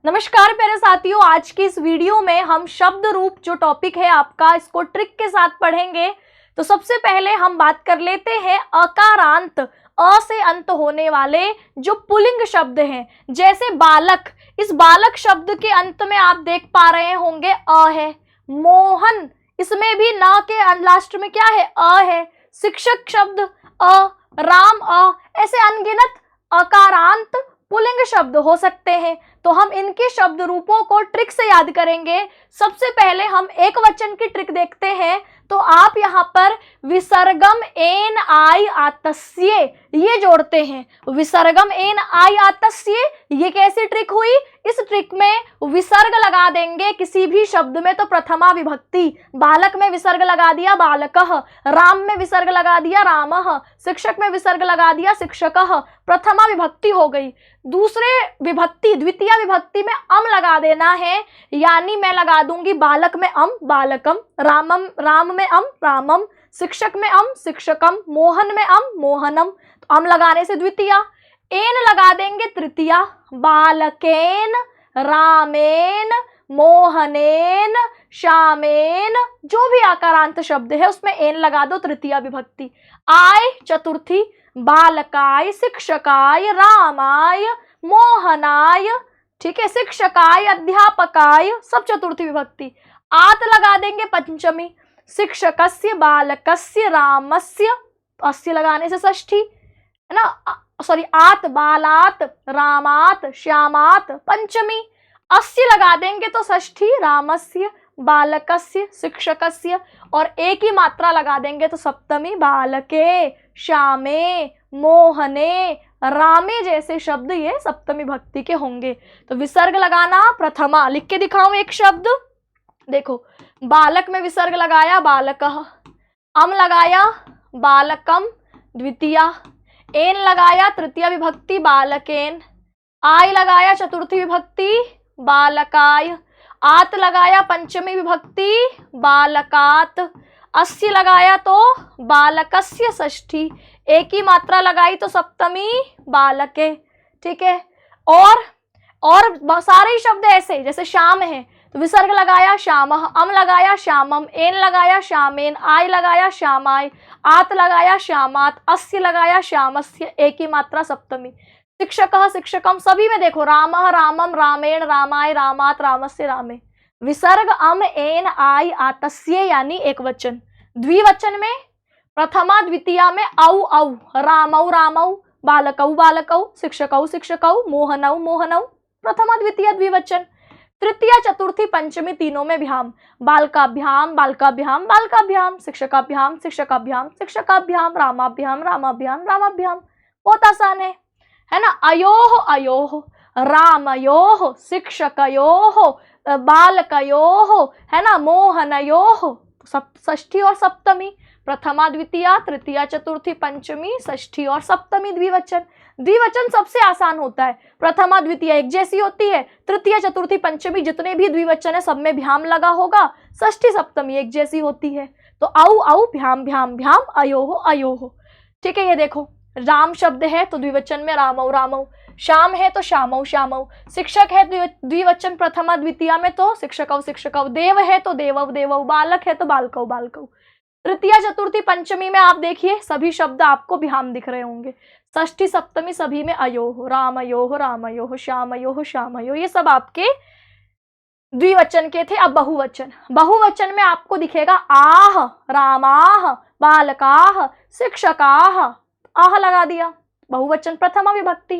नमस्कार प्यारे साथियों, आज की इस वीडियो में हम शब्द रूप जो टॉपिक है आपका, इसको ट्रिक के साथ पढ़ेंगे। तो सबसे पहले हम बात कर लेते हैं अकारांत, अ से अंत होने वाले जो पुल्लिंग शब्द हैं। जैसे बालक, इस बालक शब्द के अंत में आप देख पा रहे होंगे अ है। मोहन, इसमें भी न के लास्ट में क्या है, अ है। शिक्षक शब्द अ, राम अ, ऐसे अनगिनत अकारांत पुल्लिंग शब्द हो सकते हैं। तो हम इनके शब्द रूपों को ट्रिक से याद करेंगे। सबसे पहले हम एक वचन की ट्रिक देखते हैं। तो आप यहाँ पर विसर्गम एन आई आतस्य ये जोड़ते हैं। विसर्गम एन आई आतस्य, ये कैसी ट्रिक हुई? इस ट्रिक में विसर्ग लगा देंगे किसी भी शब्द में तो प्रथमा विभक्ति। बालक में विसर्ग लगा दिया बालकः, राम में विसर्ग लगा दिया रामः, शिक्षक में विसर्ग लगा दिया शिक्षकः, प्रथमा विभक्ति हो गई। दूसरे विभक्ति, द्वितीय विभक्ति में अम लगा देना है, यानी मैं लगा दूंगी बालक में अम बालकम, रामम राम में अम रामम, शिक्षक में अम शिक्षकम, मोहन में अम मोहनम। तो अम लगाने से द्वितीय, एन लगा देंगे तृतीय, बालकेन, रामेन, मोहनेन, श्यामेन, जो भी आकारांत शब्द है उसमें एन लगा दो तृतीय विभक्ति। आय चतुर्थी, बालकाय, शिक्षकाय, रामाय, मोहनाय, ठीक है, शिक्षकाय, अध्यापकाय, सब चतुर्थी विभक्ति। आत लगा देंगे पंचमी, शिक्षकस्य, बालकस्य, रामस्य, अस्य लगाने से षष्ठी है ना, सॉरी आत, बालात, रामात, श्यामात, पंचमी। अस्य लगा देंगे तो षष्ठी, रामस्य, बालकस्य, शिक्षकस्य, और एक ही मात्रा लगा देंगे तो सप्तमी, बालके, श्यामे, मोहने, रामे जैसे शब्द ये सप्तमी भक्ति के होंगे। तो विसर्ग लगाना प्रथमा, लिख के दिखाऊं एक शब्द, देखो बालक में विसर्ग लगाया बालकः, अम लगाया बालकम द्वितीया, एन लगाया तृतीय विभक्ति बालकेन, आय लगाया चतुर्थी विभक्ति बालकाय, आत लगाया पंचमी विभक्ति बालकात, अस्य लगाया तो बालकस्य षष्ठी, एक ही मात्रा लगाई तो सप्तमी बालके, ठीक है। और सारे ही शब्द ऐसे, जैसे श्याम है तो विसर्ग लगाया श्यामः, अम लगाया श्यामम, एन लगाया श्यामेन, आय लगाया श्यामाय, आत लगाया श्यामात, अस्य लगाया श्यामस्य, एक ही मात्रा सप्तमी। शिक्षकः शिक्षकम, सभी में देखो रामः रामम, रामेण, रामाय, रामात, रामस्य, रामे। विसर्ग अम एन आय आतस्य यानी एक वचन। द्विवचन में प्रथमा द्वितीया में औ औ, रामौ रामौ, बालकौ बालकौ, शिक्षकौ शिक्षकौ, मोहनौ मोहनौ, प्रथमा द्वितीया द्विवचन। तृतीया चतुर्थी पंचमी तीनों में भ्याम, बालकाभ्याम बालकाभ्याम बालकाभ्याम, शिक्षकाभ्याम शिक्षकाभ्याम शिक्षकाभ्याम, रामाभ्याम रामाभ्याम रामाभ्याम। बहुत आसान है ना। अयोः अयोः, रामयोः, शिक्षकयोः, बालकयोः, है ना, मोहनयोः, षष्ठी और सप्तमी, प्रथमा द्वितीया तृतीया चतुर्थी पंचमी, षष्ठी और सप्तमी द्विवचन। द्विवचन सबसे आसान होता है, प्रथमा द्वितीया एक जैसी होती है, तृतीया चतुर्थी पंचमी जितने भी द्विवचन है सब में भ्याम लगा होगा, षष्ठी सप्तमी एक जैसी होती है। तो औ औ भ्याम भ्याम भ्याम, अयोः अयोः, ठीक है। ये देखो राम शब्द है तो द्विवचन में रामौ रामौ, श्याम है तो श्यामौ श्यामौ, शिक्षक है द्विवचन प्रथमा द्वितीया में तो शिक्षकौ शिक्षकौ, देव है तो देवौ देवौ, बालक है तो बालकौ बालकौ। तृतीया चतुर्थी पंचमी में आप देखिए सभी शब्द आपको भ्याम दिख रहे होंगे। षष्ठी सप्तमी सभी में अयोः, रामयोः रामयोः, श्यामयोः श्यामयोः, ये सब आपके द्विवचन के थे। अब बहुवचन, बहुवचन में आपको दिखेगा आह रामाह, बालकाह, शिक्षकाह, आह लगा दिया, बहुवचन प्रथमा विभक्ति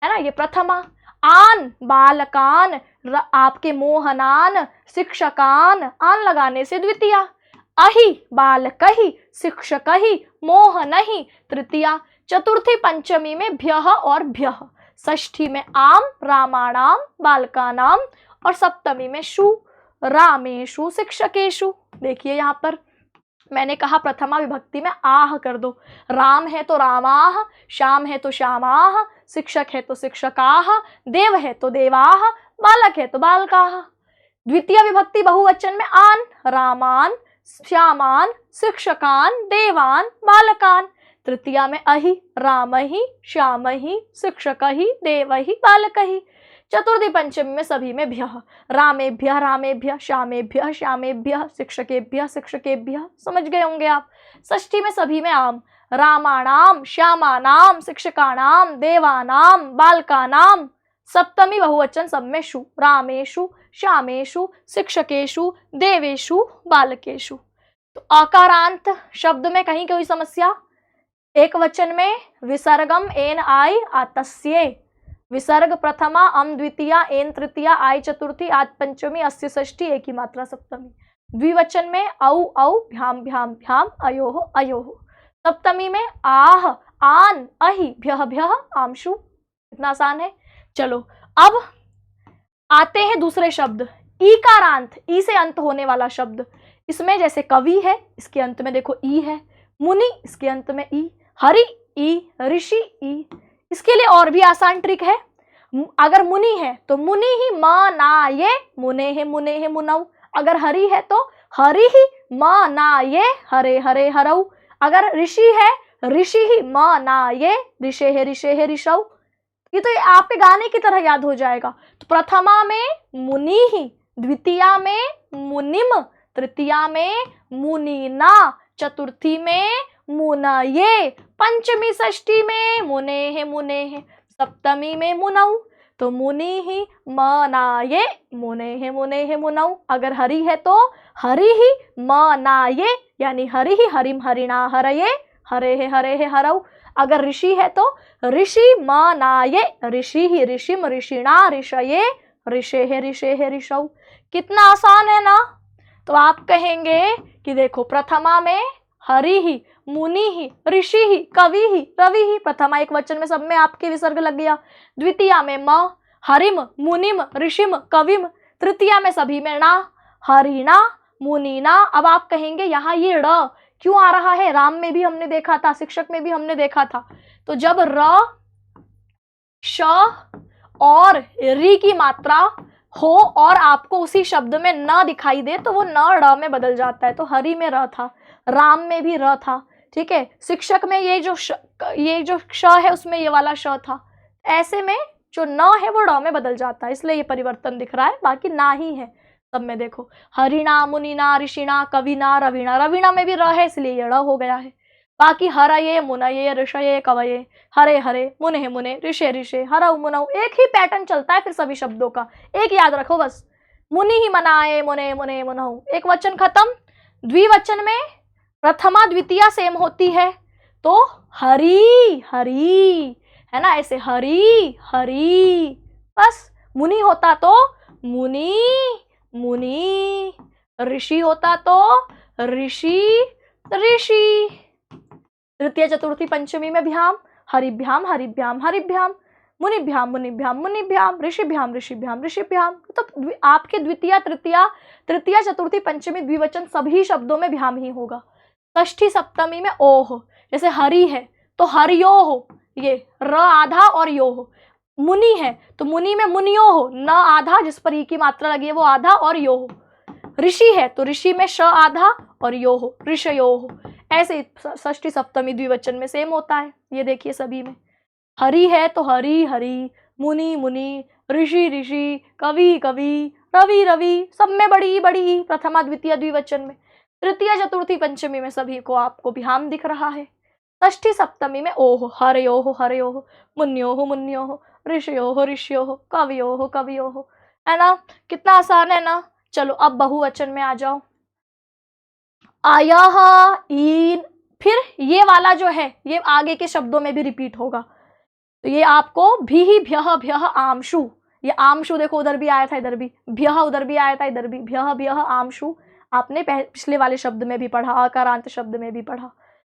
है ना, ये प्रथमा। आन बालकान, आपके मोहनान, शिक्षकान, आन लगाने से द्वितीया। अहि बालकहि, शिक्षकहि, मोहनहि, तृतीया। चतुर्थी पंचमी में भ्यः और भ्यः, षष्ठी में आम रामाणाम बालकानाम, और सप्तमी में शु रामेषु शिक्षकेषु। देखिए यहाँ पर मैंने कहा प्रथमा विभक्ति में आह कर दो, राम है तो रामाह, श्याम है तो श्यामाह, शिक्षक है तो शिक्षकाह, देव है तो देवाह, बालक है तो बालकाह। द्वितीय विभक्ति बहुवचन में आन, रामान, श्यामान, शिक्षकान, देवान, बालकान। तृतीया में अहि, रामहि, श्यामहि, शिक्षकहि, देवहि, बालकहि। चतुर्थी पंचमी में सभी में भ्यः, रामेभ्यः रामेभ्यः, श्यामेभ्यः श्यामेभ्यः, शिक्षकेभ्यः शिक्षकेभ्यः, समझ गए होंगे आप। षष्ठी में सभी में आम, रामाणाम श्यामानाम शिक्षकाणाम देवानाम बालकानाम। सप्तमी बहुवचन सब में शु, रामेषु श्यामेषु शिक्षकेषु देवेषु बालकेषु। तो आकारांत शब्द में कहीं कोई समस्या? एक वचन में विसर्गम एन आई आतस्ये, विसर्ग प्रथमा अम द्वितीया एन तृतीया आई चतुर्थी आत पंचमी अस्य षष्ठी एक ही मात्रा सप्तमी। द्विवचन में औ औ भ्याम भ्याम भ्याम अयोः अयोः। सप्तमी में आह आन अहि भ्यः भ्यः आमशु। इतना आसान है। चलो अब आते हैं दूसरे शब्द, ईकारांत, ई से अंत होने वाला शब्द। इसमें जैसे कवि है, इसके अंत में देखो ई है, मुनि इसके अंत में ई, हरि ई, ऋषि ई। इसके लिए और भी आसान ट्रिक है। अगर मुनि है तो मुनि ही म ना ये, मुने है मुने है मुनऊ। अगर हरि है तो हरि ही म ना ये, हरे हरे हरऊ। अगर ऋषि है ऋषि ही म ना ये, ऋषे है ऋषऊ। ये तो आपके गाने की तरह याद हो जाएगा। तो प्रथमा में मुनि ही, द्वितीया में मुनिम, तृतीया में मुनीना, चतुर्थी में मुनये, पंचमी षष्ठी में मुने है, सप्तमी में मुनऊ। तो मुनि ही मनाये, मुने है मुनऊ। अगर हरि है तो हरि ही मनाये, यानी हरि ही हरिम हरिणा हरये, हरे है हरऊ। अगर ऋषि है तो ऋषि मनाये, ऋषि ही ऋषिम ऋषिणा ऋषये, ऋषे है ऋषऊ। कितना आसान है ना। तो आप कहेंगे कि देखो प्रथमा में हरि ही, मुनि ही, ऋषि ही, कवि ही, रवि ही। प्रथमा एक वचन में सब में आपके विसर्ग लग गया। द्वितीया में म, हरिम, मुनिम, ऋषिम, कविम। तृतीया में सभी में ना, हरिणा, मुनीना। अब आप कहेंगे यहाँ ये ड़ क्यों आ रहा है? राम में भी हमने देखा था, शिक्षक में भी हमने देखा था। तो जब र, श और री की मात्रा हो और आपको उसी शब्द में न दिखाई दे तो वो न ड़ में बदल जाता है। तो हरि में र था, राम में भी र था, ठीक है। शिक्षक में ये जो श है उसमें ये वाला श था। ऐसे में जो न है वो ड़ में बदल जाता है, इसलिए ये परिवर्तन दिख रहा है, बाकी ना ही है सब में। देखो हरिणा, मुनिना, ऋषिणा, कविना, रविणा, रविणा में भी र है इसलिए ये ड़ हो गया है। बाकी हरये, मुनये, ऋषये, कवये, हरे हरे, मुने ऋषे हरऊ मुनऊ। एक ही पैटर्न चलता है फिर सभी शब्दों का, एक याद रखो बस, मुनि ही मनाए, मुने मुनऊ। एक वचन खत्म। द्विवचन में प्रथमा द्वितीया सेम होती है तो हरि हरि, है ना, ऐसे हरि हरि। बस मुनि होता तो मुनि मुनि, ऋषि होता तो ऋषि ऋषि। तृतीय चतुर्थी पंचमी में भ्याम, हरिभ्याम हरिभ्याम हरिभ्याम, मुनिभ्याम मुनिभ्याम मुनिभ्याम, ऋषिभ्याम ऋषिभ्याम ऋषिभ्याम। तो आपके द्वितीय तृतीय चतुर्थी पंचमी द्विवचन सभी शब्दों में भ्याम ही होगा। षष्ठी सप्तमी में ओह, जैसे हरि है तो हरियोह, ये र आधा और योह। मुनि है तो मुनि में मुनियोह, न आधा जिस पर ई की मात्रा लगी है वो आधा और योह। ऋषि है तो ऋषि में श आधा और योह, ऋषयोह। ऐसे षष्ठी सप्तमी द्विवचन में सेम होता है। ये देखिए सभी में हरि है तो हरि हरि, मुनि मुनि, ऋषि ऋषि, कवि कवि, रवि रवि, सब में बड़ी बड़ी प्रथमा द्वितीय द्विवचन में। तृतीय चतुर्थी पंचमी में सभी को आपको भ्याम दिख रहा है। षष्ठी सप्तमी में ओह, हरयोह हरयोह, मुन्योह मुन्योह, ऋषयोह ऋषयोह, कवयोह कवयोह, है ना। कितना आसान है ना। चलो अब बहुवचन में आ जाओ। आयह, ईन, फिर ये वाला जो है ये आगे के शब्दों में भी रिपीट होगा। तो ये आपको भी भ्यः भ्यः आमशु, ये आमशु देखो उधर भी आया था, इधर भी भ्यः, उधर भी आया था, इधर भी भ्यः भ्यः आमशु। आपने पिछले वाले शब्द में भी पढ़ा, आकारांत शब्द में भी पढ़ा।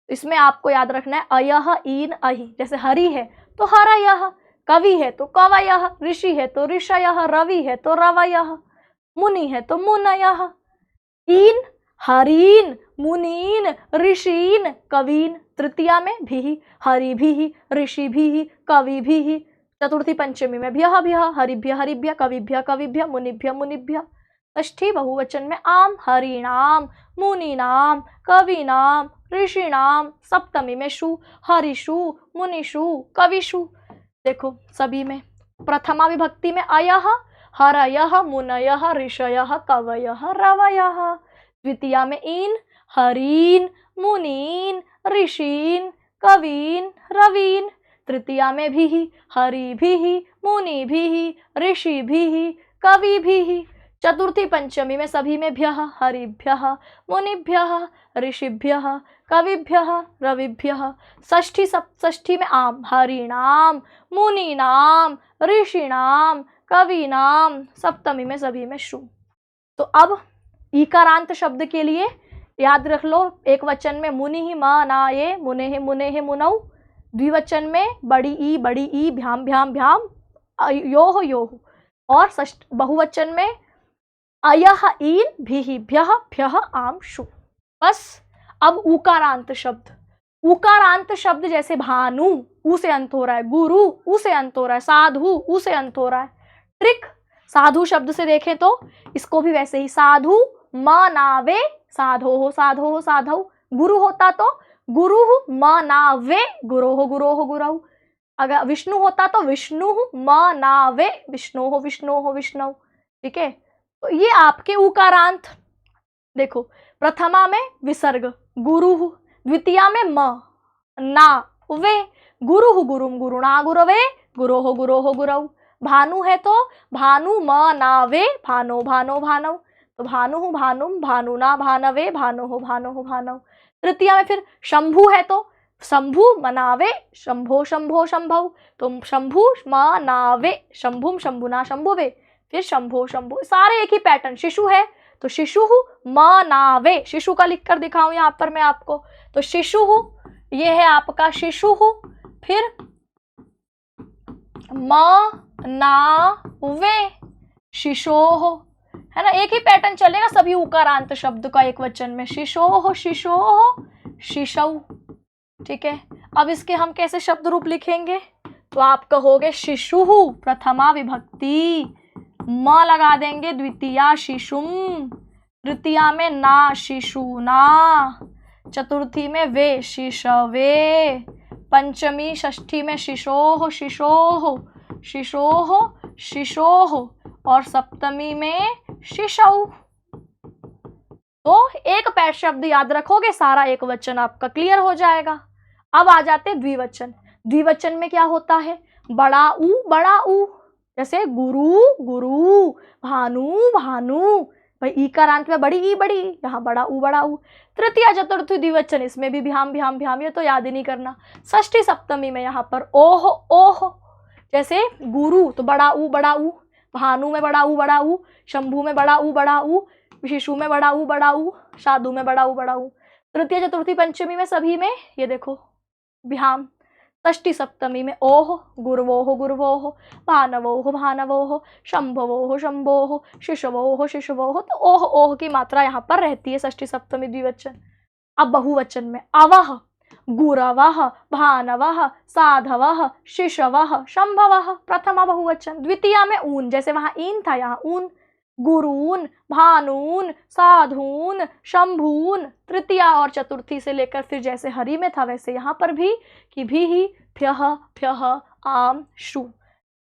इसमें आपको याद रखना है अयह ईन अहि। जैसे हरि है तो हरयः, कवि है तो कवयः, ऋषि है तो ऋषयः, रवि है तो रवयः, मुनि है तो मुनयः। ईन, हरीन, मुनीन, ऋषीन, कवीन। तृतीया में भी, हरि भी, ऋषि भी, कवि भी। चतुर्थी पंचमी में भ्यः भ्यः, हरिभ्य हरिभ्य, कविभ्य कविभ्य, मुनिभ्य मुनिभ्य। षष्ठी बहुवचन में आम, हरिणाम, मुनीनाम, कवीनाम, ऋषिणाम। सप्तमी में शु, हरिषु, मुनिषु, कविषु। देखो सभी में प्रथमा विभक्ति में अयः, हरयः, मुनयः, ऋषयः, कवयः, रवयः। द्वितीया में ईन, हरीन, मुनीन, ऋषीन, कवीन, रवीन। तृतीया में भी, हरिभिः, मुनिभिः, ऋषिभिः, कविभिः। चतुर्थी पंचमी में सभी में भ्यः, हरिभ्यः, मुनिभ्यः, ऋषिभ्यः, कविभ्यः, रविभ्यः। षष्ठी में आम, हरिणाम, मुनीनाम, ऋषिणाम, कवीनाम। सप्तमी में सभी में शु। तो अब ईकारांत शब्द के लिए याद रख लो, एक वचन में मुनि मनाये, मुनेः मुनेः मुनौ। द्विवचन में बड़ी ई, भ्याम भ्याम भ्याम, योः योः। और बहुवचन में अयः ईन, भिः भ्यः, भ्यः आम शु। बस। अब उकारांत शब्द, उकारांत शब्द जैसे भानु, ऊ से अंत हो रहा है, गुरु, ऊ से अंत हो रहा है, साधु, ऊ से अंत हो रहा है। ट्रिक, साधु शब्द से देखें तो इसको भी वैसे ही, साधु मनावे, साधो हो साधौ। गुरु होता तो गुरु मनावे, गुरोः गुरौ। अगर विष्णु होता तो विष्णु मनावे, विष्णोः विष्णौ। ठीक है, तो ये आपके उकारांत। देखो, प्रथमा में विसर्ग गुरु, द्वितीया में म, ना, वे, गुरु गुरुम गुरुणा गुरवे, गुरोः गुरौ। भानु है तो भानु मनावे, भानो भानौ। तो भानु भानुम, भानुना भानवे, भानोः भानौ। तृतीया में फिर शंभु है तो शंभु मनावे, शंभो शंभौ। तो शंभु मनावे, शंभुम शंभुना शंभुवे, फिर शंभो। सारे एक ही पैटर्न। शिशु है तो शिशु मनावे, शिशु का लिख कर दिखाऊं यहाँ पर मैं आपको। तो शिशु, ये है आपका शिशु, फिर मनावे, शिशोः, है ना, एक ही पैटर्न चलेगा सभी उकारांत शब्द का एक वचन में। शिशोः, शिशौ। ठीक है, अब इसके हम कैसे शब्द रूप लिखेंगे? तो आप कहोगे शिशु प्रथमा विभक्ति, म लगा देंगे, द्वितीया शिशुम, तृतीया में ना शिशुना, चतुर्थी में वे शिशवे, पंचमी षष्ठी में शिशोः और सप्तमी में शिशौ। तो एक पैर शब्द याद रखोगे, सारा एक वचन आपका क्लियर हो जाएगा। अब आ जाते द्विवचन। द्विवचन में क्या होता है? बड़ा ऊ, जैसे गुरु, भानु। भाई ईकारांत में बड़ी ई, यहाँ बड़ा ऊ। तृतीया चतुर्थी द्विवचन, इसमें भी भ्याम, ये तो याद ही नहीं करना। षष्ठी सप्तमी में यहाँ पर ओह, जैसे गुरु तो बड़ा ऊ, भानु में बड़ा ऊ, शंभु में बड़ा ऊ, शिशु में बड़ा ऊ, साधु में बड़ा ऊ। तृतीय चतुर्थी पंचमी में सभी में ये देखो भ्याम। षष्ठी सप्तमी में ओह, गुरवोः, भानवोः, शंभवोः, शिशवोः। तो ओह की मात्रा यहाँ पर रहती है षष्ठी सप्तमी द्विवचन। अब बहुवचन में अवः, गुरवः, भानवः, साधवः, शिशवः, शंभवः, प्रथमा बहुवचन। द्वितीया में ऊन, जैसे वहां ईन था, यहाँ ऊन, गुरून, भानून, साधून, शंभून। तृतीया और चतुर्थी से लेकर फिर जैसे हरि में था वैसे यहाँ पर भी कि भी, भ्यः, आम, शु।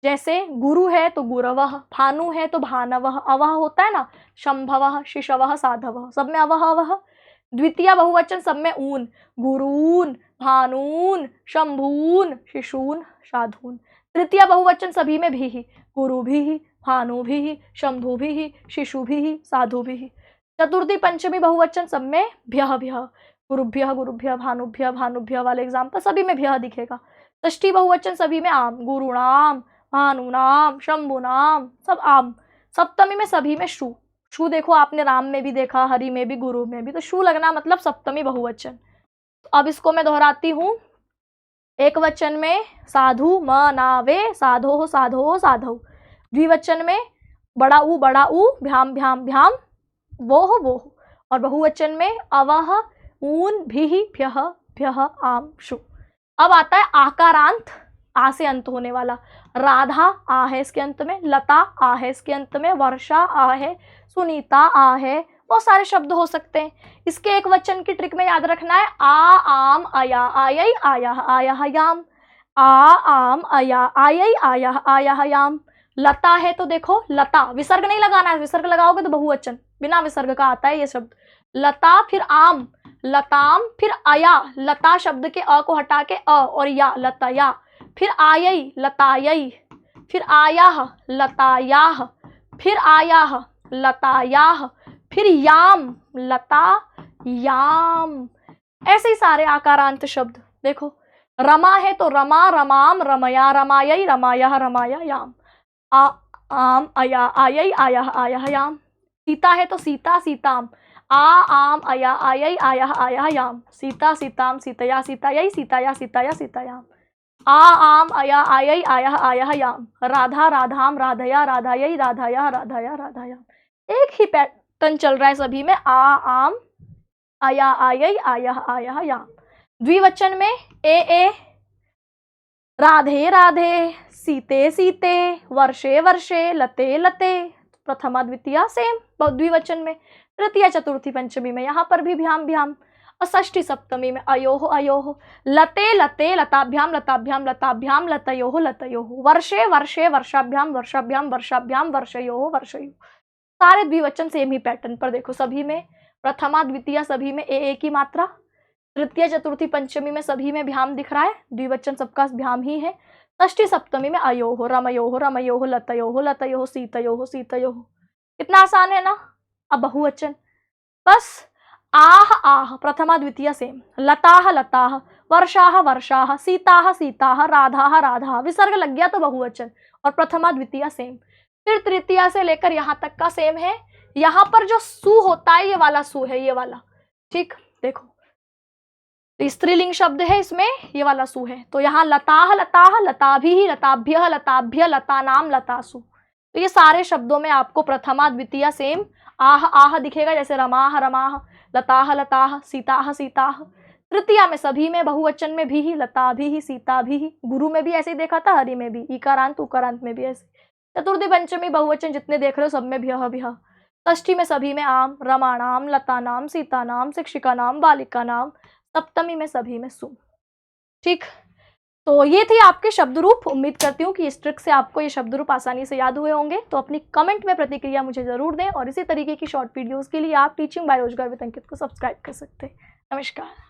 जैसे गुरु है तो गुरवः, भानु है तो भानवः, अवः होता है ना, शंभवः, शिशवः, साधवः, सब में अवः। द्वितीय बहुवचन सब में ऊन, गुरून, भानून, शंभून, शिशून, साधून। तृतीय बहुवचन सभी में भी, गुरुभिः, भानुभिः, शंभुभिः, शिशुभिः, साधुभिः। चतुर्थी पंचमी बहुवचन सब में भ्यः, गुरुभ्यः, भानुभ्यः वाले एग्जाम्पल सभी में भ्यः दिखेगा। षष्ठी बहुवचन सभी में आम, गुरुणाम, भानुनाम, शंभुनाम, सब आम। सप्तमी में सभी में शु देखो, आपने राम में भी देखा, हरि में भी, गुरु में भी, तो शु लगना मतलब सप्तमी बहुवचन। तो अब इसको मैं दोहराती हूँ। एक वचन में साधु मनावे, साधोः, साधौ। द्विवचन में बड़ा ऊ, भ्याम, वोह। और बहुवचन में अवः, ऊन, भ्यः, आम, शु। अब आता है आकारांत, आ से अंत होने वाला। राधा आ है इसके अंत में, लता आ है इसके अंत में, वर्षा आ है, सुनीता आ है, बहुत सारे शब्द हो सकते हैं। इसके एक वचन की ट्रिक में याद रखना है, आ, आम, अया, आयई, आया, याम। आम अया आयई आयह आयह याम। लता है तो देखो लता, विसर्ग नहीं लगाना है, विसर्ग लगाओगे तो बहुवचन बिना विसर्ग का आता है ये शब्द। लता फिर आम लताम, फिर अया लता शब्द के अ को हटा के अ और या लतया, फिर आयई लतायई, फिर आयाह लतायाह, फिर आयाह लतायाह, फिर याम लता याम। ऐसे ही सारे आकारांत शब्द देखो। रमा है तो रमा रमाम रमया रमायई रमायह रमाया याम। आम अया आयई आयह आयह याम। सीता है तो सीता सीताम, आम अया आयई आयह आयह याम। सीता सीताम सीतया सीतायई सीताया सीताया सीतायाम। आम अया आयई आयह आयह याम। राधा राधाम राधया राधायई राधाया राधाया राधायाम। एक ही पैटर्न चल रहा है सभी में, आम अया आयई आयह आयह याम। द्विवचन में ए राधे राधे, सीते सीते, वर्षे वर्षे, लते लते। प्रथमा द्वितीया सेम द्विवचन में। तृतीया चतुर्थी पंचमी में यहाँ पर भी भ्याम भ्याम। और षष्ठी सप्तमी में अयोह अयोह, लते लते लताभ्याम लताभ्याम लताभ्याम लतयोह लतयोह, वर्षे वर्षे वर्षाभ्याम वर्षाभ्याम वर्षाभ्याम वर्षयोह वर्षयोह। सारे द्विवचन सेम ही पैटर्न पर देखो, सभी में प्रथमा द्वितीया सभी में ए की मात्रा, तृतीय चतुर्थी पंचमी में सभी में भ्याम दिख रहा है, द्विवचन सबका भ्याम ही है। षष्ठी सप्तमी में अयोह रमयोह रमयोह लतयोह लतयोह सीतयोह सीतयोह। कितना आसान है ना। अब बहुवचन बस आह आह प्रथमा द्वितीया सेम, लताह लताह, वर्षाह वर्षाह, सीताह सीताह, राधाह राधा, विसर्ग लग गया तो बहुवचन। और प्रथमा द्वितीया सेम। फिर तृतीया से लेकर यहाँ तक का सेम है। यहाँ पर जो सु होता है ये वाला सु है, ये वाला, ठीक देखो स्त्रीलिंग शब्द है इसमें, ये वाला सु है। तो यहाँ लताह लताह लताभिः लताभ्यः लताभ्य लतानाम लतासु। तो ये सारे शब्दों में आपको प्रथमा द्वितीया सेम आह आह दिखेगा, जैसे रमाह रमाह, लताह लताह, सीताह सीताह। तृतीया में सभी में बहुवचन में भी लताभिः सीताभिः, गुरु में भी ऐसे ही देखा था, हरि में भी, इकारांत उकारांत में भी ऐसे। चतुर्थी पंचमी बहुवचन जितने देख रहे हो सब में भ्यः भ्यः। षष्ठी में सभी में आम रमाणाम लतानाम सीतानाम शिक्षिका नाम बालिका नाम। सप्तमी में सभी में सु। ठीक, तो ये थे आपके शब्द रूप। उम्मीद करती हूँ कि इस ट्रिक से आपको ये शब्द रूप आसानी से याद हुए होंगे। तो अपनी कमेंट में प्रतिक्रिया मुझे जरूर दें और इसी तरीके की शॉर्ट वीडियोस के लिए आप टीचिंग बाय रोजगार विद अंकित को सब्सक्राइब कर सकते हैं। नमस्कार।